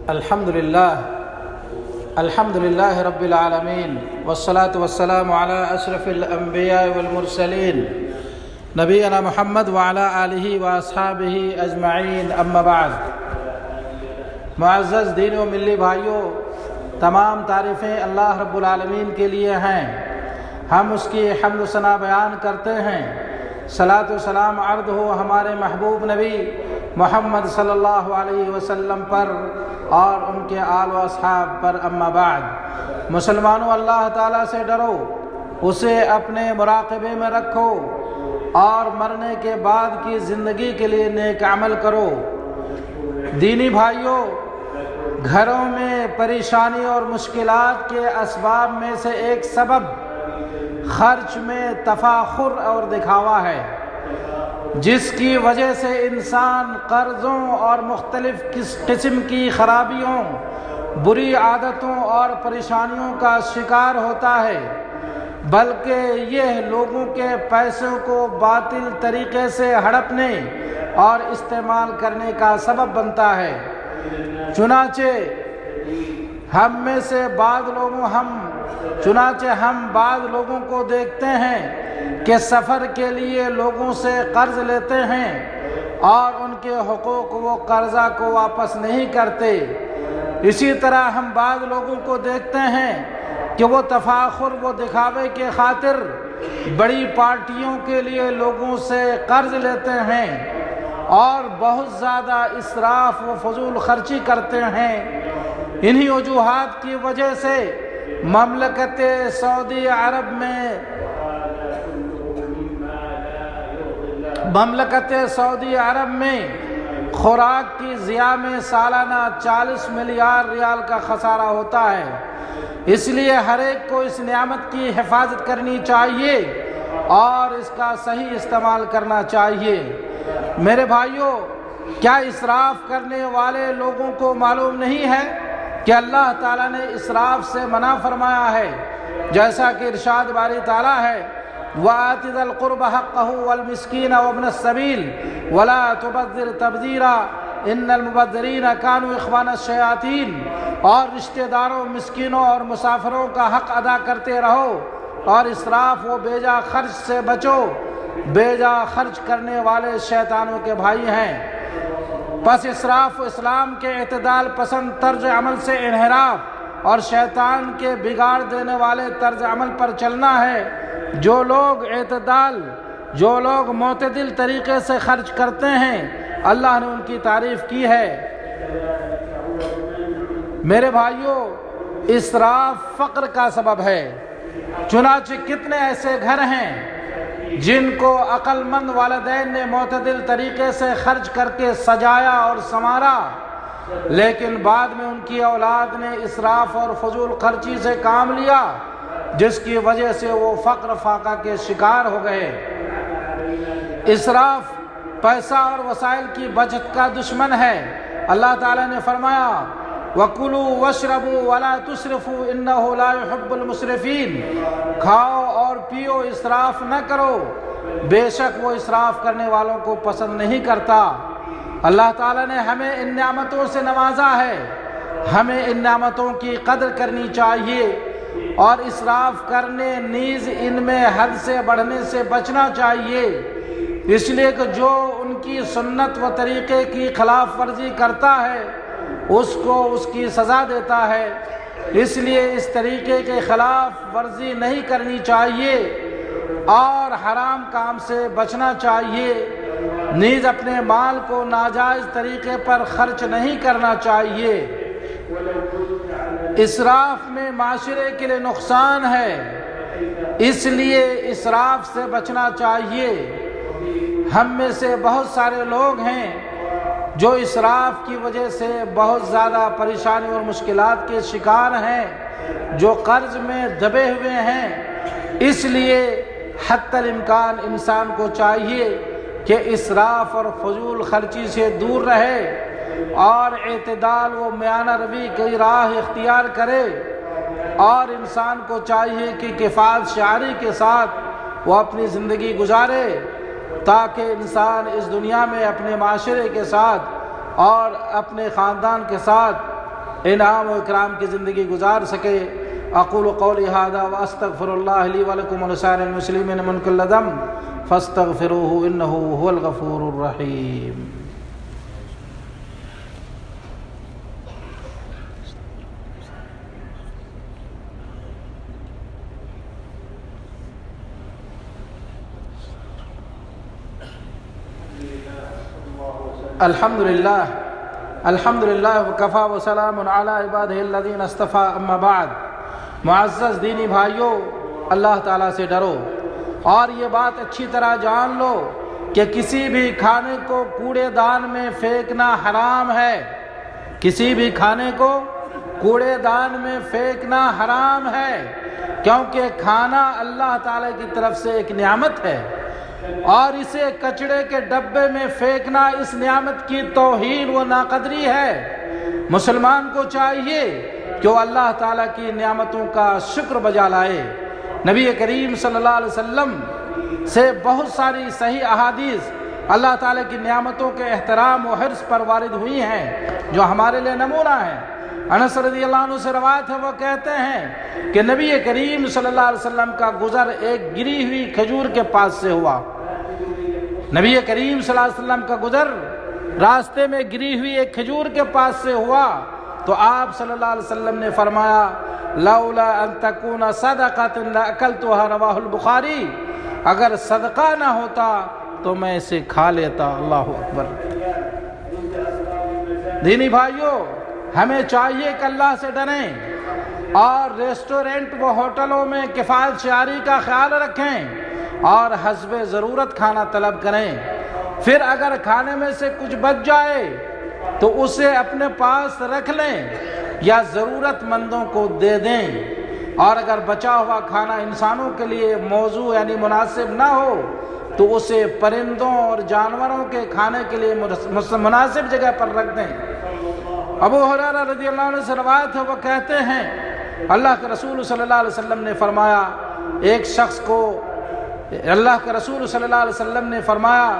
الحمد لله رب العالمين والصلاة والسلام على أشرف الأنبياء والمرسلين نبينا محمد وعلى آله وأصحابه أجمعين اما بعد۔ معزز دین و ملی بھائیوں، تمام تعریفیں اللہ رب العالمین کے لیے ہیں، ہم اس کی حمد و ثنا بیان کرتے ہیں۔ صلاۃ و سلام عرض ہو ہمارے محبوب نبی محمد صلی اللہ علیہ وسلم پر اور ان کے آل و اصحاب پر اما بعد۔ مسلمانوں، اللہ تعالیٰ سے ڈرو، اسے اپنے مراقبے میں رکھو اور مرنے کے بعد کی زندگی کے لیے نیک عمل کرو۔ دینی بھائیوں، گھروں میں پریشانی اور مشکلات کے اسباب میں سے ایک سبب خرچ میں تفاخر اور دکھاوا ہے، جس کی وجہ سے انسان قرضوں اور مختلف قسم کی خرابیوں، بری عادتوں اور پریشانیوں کا شکار ہوتا ہے، بلکہ یہ لوگوں کے پیسوں کو باطل طریقے سے ہڑپنے اور استعمال کرنے کا سبب بنتا ہے۔ چنانچہ ہم بعض لوگوں کو دیکھتے ہیں کہ سفر کے لیے لوگوں سے قرض لیتے ہیں اور ان کے حقوق و قرضہ کو واپس نہیں کرتے۔ اسی طرح ہم بعض لوگوں کو دیکھتے ہیں کہ وہ تفاخر و دکھاوے کے خاطر بڑی پارٹیوں کے لیے لوگوں سے قرض لیتے ہیں اور بہت زیادہ اسراف و فضول خرچی کرتے ہیں۔ انہی وجوہات کی وجہ سے مملکت سعودی عرب میں خوراک کی ضیاع میں سالانہ 40 ملیارڈ ریال کا خسارہ ہوتا ہے۔ اس لیے ہر ایک کو اس نعمت کی حفاظت کرنی چاہیے اور اس کا صحیح استعمال کرنا چاہیے۔ میرے بھائیوں، کیا اسراف کرنے والے لوگوں کو معلوم نہیں ہے کہ اللہ تعالیٰ نے اسراف سے منع فرمایا ہے؟ جیسا کہ ارشاد باری تعالیٰ ہے، وَآتِ ذَا الْقُرْبَ حَقَّهُ وَالْمِسْكِينَ وَابْنَ السَّبِيلِ وَلَا تُبَذِّرْ تَبْذِيرًا إِنَّ الْمُبَذِّرِينَ كَانُوا إِخْوَانَ الشَّيَاطِينِ۔ اور رشتہ داروں، مسکینوں اور مسافروں کا حق ادا کرتے رہو اور اسراف و بیجا خرچ سے بچو، بیجا خرچ کرنے والے شیطانوں کے بھائی ہیں۔ پس اسراف و اسلام کے اعتدال پسند طرز عمل سے انحراف اور شیطان کے بگاڑ دینے والے طرز عمل پر چلنا ہے۔ جو لوگ معتدل طریقے سے خرچ کرتے ہیں، اللہ نے ان کی تعریف کی ہے۔ میرے بھائیوں، اسراف فقر کا سبب ہے۔ چنانچہ کتنے ایسے گھر ہیں جن کو عقل مند والدین نے معتدل طریقے سے خرچ کر کے سجایا اور سنوارا، لیکن بعد میں ان کی اولاد نے اسراف اور فضول خرچی سے کام لیا، جس کی وجہ سے وہ فقر فاقہ کے شکار ہو گئے۔ اسراف پیسہ اور وسائل کی بچت کا دشمن ہے۔ اللہ تعالیٰ نے فرمایا، وَكُلُوا وَاشْرَبُوا وَلَا تُسْرِفُوا إِنَّهُ لَا يُحِبُّ الْمُسْرِفِينَ۔ کھاؤ اور پیو، اسراف نہ کرو، بے شک وہ اسراف کرنے والوں کو پسند نہیں کرتا۔ اللہ تعالیٰ نے ہمیں ان نعمتوں سے نوازا ہے، ہمیں ان نعمتوں کی قدر کرنی چاہیے اور اسراف کرنے نیز ان میں حد سے بڑھنے سے بچنا چاہیے، اس لیے کہ جو ان کی سنت و طریقے کی خلاف ورزی کرتا ہے اس کو اس کی سزا دیتا ہے۔ اس لیے اس طریقے کے خلاف ورزی نہیں کرنی چاہیے اور حرام کام سے بچنا چاہیے، نیز اپنے مال کو ناجائز طریقے پر خرچ نہیں کرنا چاہیے۔ اسراف میں معاشرے کے لیے نقصان ہے، اس لیے اسراف سے بچنا چاہیے۔ ہم میں سے بہت سارے لوگ ہیں جو اسراف کی وجہ سے بہت زیادہ پریشانی اور مشکلات کے شکار ہیں، جو قرض میں دبے ہوئے ہیں۔ اس لیے حتی الامکان انسان کو چاہیے کہ اسراف اور فضول خرچی سے دور رہے اور اعتدال و میانہ روی کی راہ اختیار کرے، اور انسان کو چاہیے کہ کفایت شعاری کے ساتھ وہ اپنی زندگی گزارے، تاکہ انسان اس دنیا میں اپنے معاشرے کے ساتھ اور اپنے خاندان کے ساتھ انعام و اکرام کی زندگی گزار سکے۔ اقول قولی ھذا واستغفر اللہ لی ولکم ولسائر المسلمین من کل ذنب فاستغفروہ انہ ھو الغفور الرحیم۔ الحمد للہ وکفا وسلام علی عبادہ الذین اصطفیٰ اما بعد۔ معزز دینی بھائیوں، اللہ تعالیٰ سے ڈرو اور یہ بات اچھی طرح جان لو کہ کسی بھی کھانے کو کوڑے دان میں پھینکنا حرام ہے۔ کسی بھی کھانے کو کوڑے دان میں پھینکنا حرام ہے، کیونکہ کھانا اللہ تعالیٰ کی طرف سے ایک نعمت ہے، اور اسے کچڑے کے ڈبے میں پھینکنا اس نعمت کی توہین و ناقدری ہے۔ مسلمان کو چاہیے کہ وہ اللہ تعالیٰ کی نعمتوں کا شکر بجا لائے۔ نبی کریم صلی اللہ علیہ وسلم سے بہت ساری صحیح احادیث اللہ تعالیٰ کی نعمتوں کے احترام و حرص پر وارد ہوئی ہیں جو ہمارے لیے نمونہ ہیں۔ انس رضی اللہ عنہ سے روایت ہے، وہ کہتے ہیں کہ نبی کریم صلی اللہ علیہ وسلم کا گزر ایک گری ہوئی کھجور کے پاس سے ہوا۔ نبی کریم صلی اللہ علیہ وسلم کا گزر راستے میں گری ہوئی ایک کھجور کے پاس سے ہوا تو آپ صلی اللہ علیہ وسلم نے فرمایا لولا ان تکون صدقۃ لاکلتها، رواہ البخاری، اگر صدقہ نہ ہوتا تو میں اسے کھا لیتا۔ اللہ اکبر۔ دینی بھائیوں، ہمیں چاہیے کہ اللہ سے ڈریں اور ریسٹورنٹ و ہوٹلوں میں کفایت شعاری کا خیال رکھیں اور حسب ضرورت کھانا طلب کریں۔ پھر اگر کھانے میں سے کچھ بچ جائے تو اسے اپنے پاس رکھ لیں یا ضرورت مندوں کو دے دیں، اور اگر بچا ہوا کھانا انسانوں کے لیے موضوع یعنی مناسب نہ ہو تو اسے پرندوں اور جانوروں کے کھانے کے لیے مناسب جگہ پر رکھ دیں۔ ابو ہریرہ رضی اللہ عنہ سے روایت ہے، وہ کہتے ہیں اللہ کے رسول صلی اللہ علیہ وسلم نے فرمایا، اللہ کے رسول صلی اللہ علیہ وسلم نے فرمایا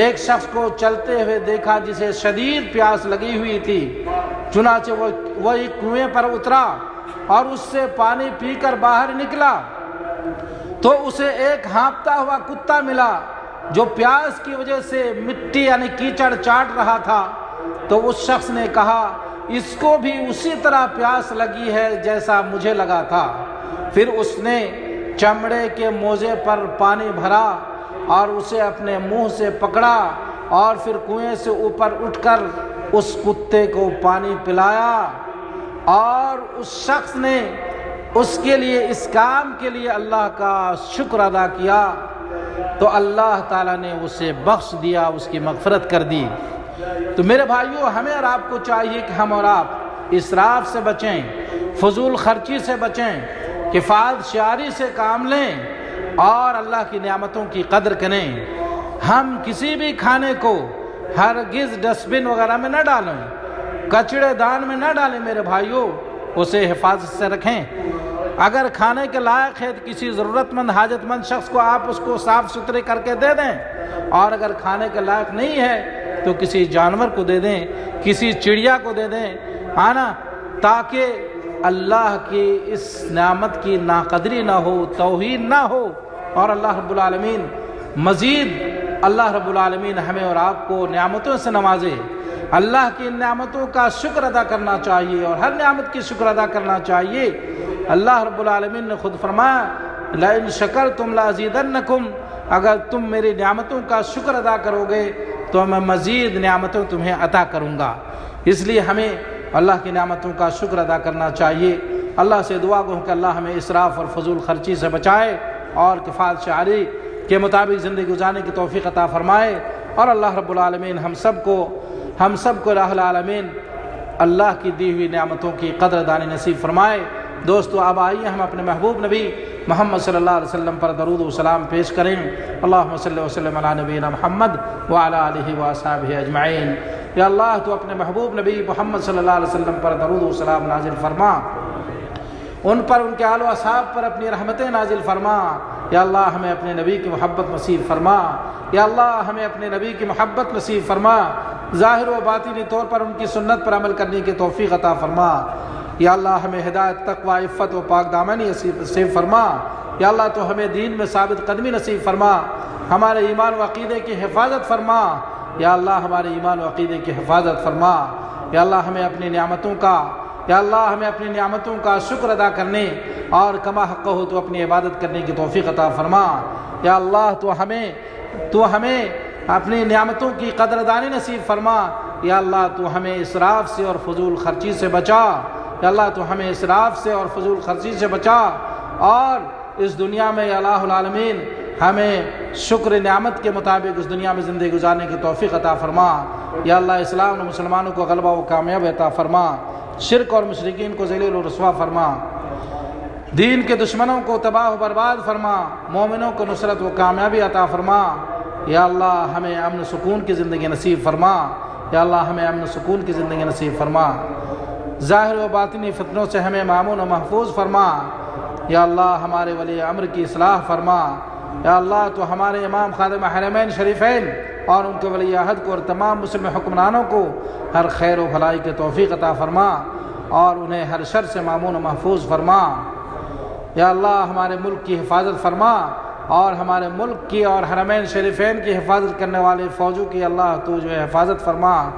ایک شخص کو چلتے ہوئے دیکھا جسے شدید پیاس لگی ہوئی تھی، چنانچہ وہ ایک کنویں پر اترا اور اس سے پانی پی کر باہر نکلا تو اسے ایک ہانپتا ہوا کتا ملا جو پیاس کی وجہ سے مٹی یعنی کیچڑ چاٹ رہا تھا۔ تو اس شخص نے کہا اس کو بھی اسی طرح پیاس لگی ہے جیسا مجھے لگا تھا۔ پھر اس نے چمڑے کے موزے پر پانی بھرا اور اسے اپنے منہ سے پکڑا اور پھر کنویں سے اوپر اٹھ کر اس کتے کو پانی پلایا، اور اس شخص نے اس کے لیے اس کام کے لیے اللہ کا شکر ادا کیا تو اللہ تعالیٰ نے اسے بخش دیا، اس کی مغفرت کر دی۔ تو میرے بھائیوں، ہمیں اور آپ کو چاہیے کہ ہم اور آپ اسراف سے بچیں، فضول خرچی سے بچیں، کفایت شعاری سے کام لیں اور اللہ کی نعمتوں کی قدر کریں۔ ہم کسی بھی کھانے کو ہرگز ڈسٹ بن وغیرہ میں نہ ڈالیں، کچڑے دان میں نہ ڈالیں میرے بھائیوں، اسے حفاظت سے رکھیں۔ اگر کھانے کے لائق ہے تو کسی ضرورت مند حاجت مند شخص کو آپ اس کو صاف ستھرے کر کے دے دیں، اور اگر کھانے کے لائق نہیں ہے تو کسی جانور کو دے دیں، کسی چڑیا کو دے دیں، نا، تاکہ اللہ کی اس نعمت کی ناقدری نہ ہو، توہین نہ ہو، اور اللہ رب العالمین مزید ہمیں اور آپ کو نعمتوں سے نوازے۔ اللہ کی نعمتوں کا شکر ادا کرنا چاہیے اور ہر نعمت کی شکر ادا کرنا چاہیے۔ اللہ رب العالمین نے خود فرمایا لَإِن شَكَرْتُمْ لَأَزِيدَنَّكُمْ، اگر تم میری نعمتوں کا شکر ادا کرو گے تو میں مزید نعمتوں تمہیں عطا کروں گا۔ اس لیے ہمیں اللہ کی نعمتوں کا شکر ادا کرنا چاہیے۔ اللہ سے دعا گو کہ اللہ ہمیں اسراف اور فضول خرچی سے بچائے اور کفایت شعاری کے مطابق زندگی گزارنے کی توفیق عطا فرمائے، اور اللہ رب العالمین ہم سب کو الہ العالمین اللہ کی دی ہوئی نعمتوں کی قدر دانی نصیب فرمائے۔ دوستو، اب آئیے ہم اپنے محبوب نبی محمد صلی اللہ علیہ وسلم پر درود و سلام پیش کریں۔ اللہم صلی وسلم علی نبینا محمد وعلی آلہ واصحابہ اجمعین۔ یا اللہ تو اپنے محبوب نبی محمد صلی اللہ علیہ وسلم پر درود و سلام نازل فرما، ان پر، ان کے آل و اصحاب پر اپنی رحمتیں نازل فرما۔ یا اللہ ہمیں اپنے نبی کی محبت نصیب فرما، یا اللہ ہمیں اپنے نبی کی محبت نصیب فرما۔ ظاہر و باطنی طور پر ان کی سنت پر عمل کرنے کی توفیق عطا فرما۔ یا اللہ ہمیں ہدایت، تقوی، عفت و پاک دامنی نصیب فرما۔ یا اللہ تو ہمیں دین میں ثابت قدمی نصیب فرما، ہمارے ایمان و عقیدے کی حفاظت فرما۔ یا اللہ ہمارے ایمان و عقیدے کی حفاظت فرما۔ یا اللہ ہمیں اپنی نعمتوں کا شکر ادا کرنے اور کما حق ہو تو اپنی عبادت کرنے کی توفیق عطا فرما۔ یا اللہ تو ہمیں اپنی نعمتوں کی قدردانی نصیب فرما۔ یا اللہ تو ہمیں اسراف سے اور فضول خرچی سے بچا۔ یا اللہ تو ہمیں اسراف سے اور فضول خرچی سے بچا، اور اس دنیا میں یا الہ العالمین ہمیں شکر نعمت کے مطابق اس دنیا میں زندگی گزارنے کی توفیق عطا فرما۔ یا اللہ اسلام اور مسلمانوں کو غلبہ و کامیاب عطا فرما، شرک اور مشرکین کو ذلیل و رسوا فرما، دین کے دشمنوں کو تباہ و برباد فرما، مومنوں کو نصرت و کامیابی عطا فرما۔ یا اللہ ہمیں امن سکون کی زندگی نصیب فرما۔ یا اللہ ہمیں امن سکون کی زندگی نصیب فرما، ظاہر و باطنی فتنوں سے ہمیں مامون و محفوظ فرما۔ یا اللہ ہمارے ولی امر کی اصلاح فرما۔ یا اللہ تو ہمارے امام خادم حرمین شریفین اور ان کے ولی عہد کو اور تمام مسلم حکمرانوں کو ہر خیر و بھلائی کے توفیق عطا فرما، اور انہیں ہر شر سے مامون و محفوظ فرما۔ یا اللہ ہمارے ملک کی حفاظت فرما، اور ہمارے ملک کی اور حرمین شریفین کی حفاظت کرنے والے فوجوں کی اللہ تو جو ہے حفاظت فرما۔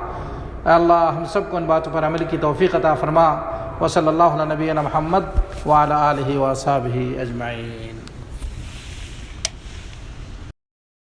اے اللہ ہم سب کو ان باتوں پر عمل کی توفیق عطا فرما۔ وصلی اللہ علی نبینا محمد وعلی آلہ وصحبہ اجمعین۔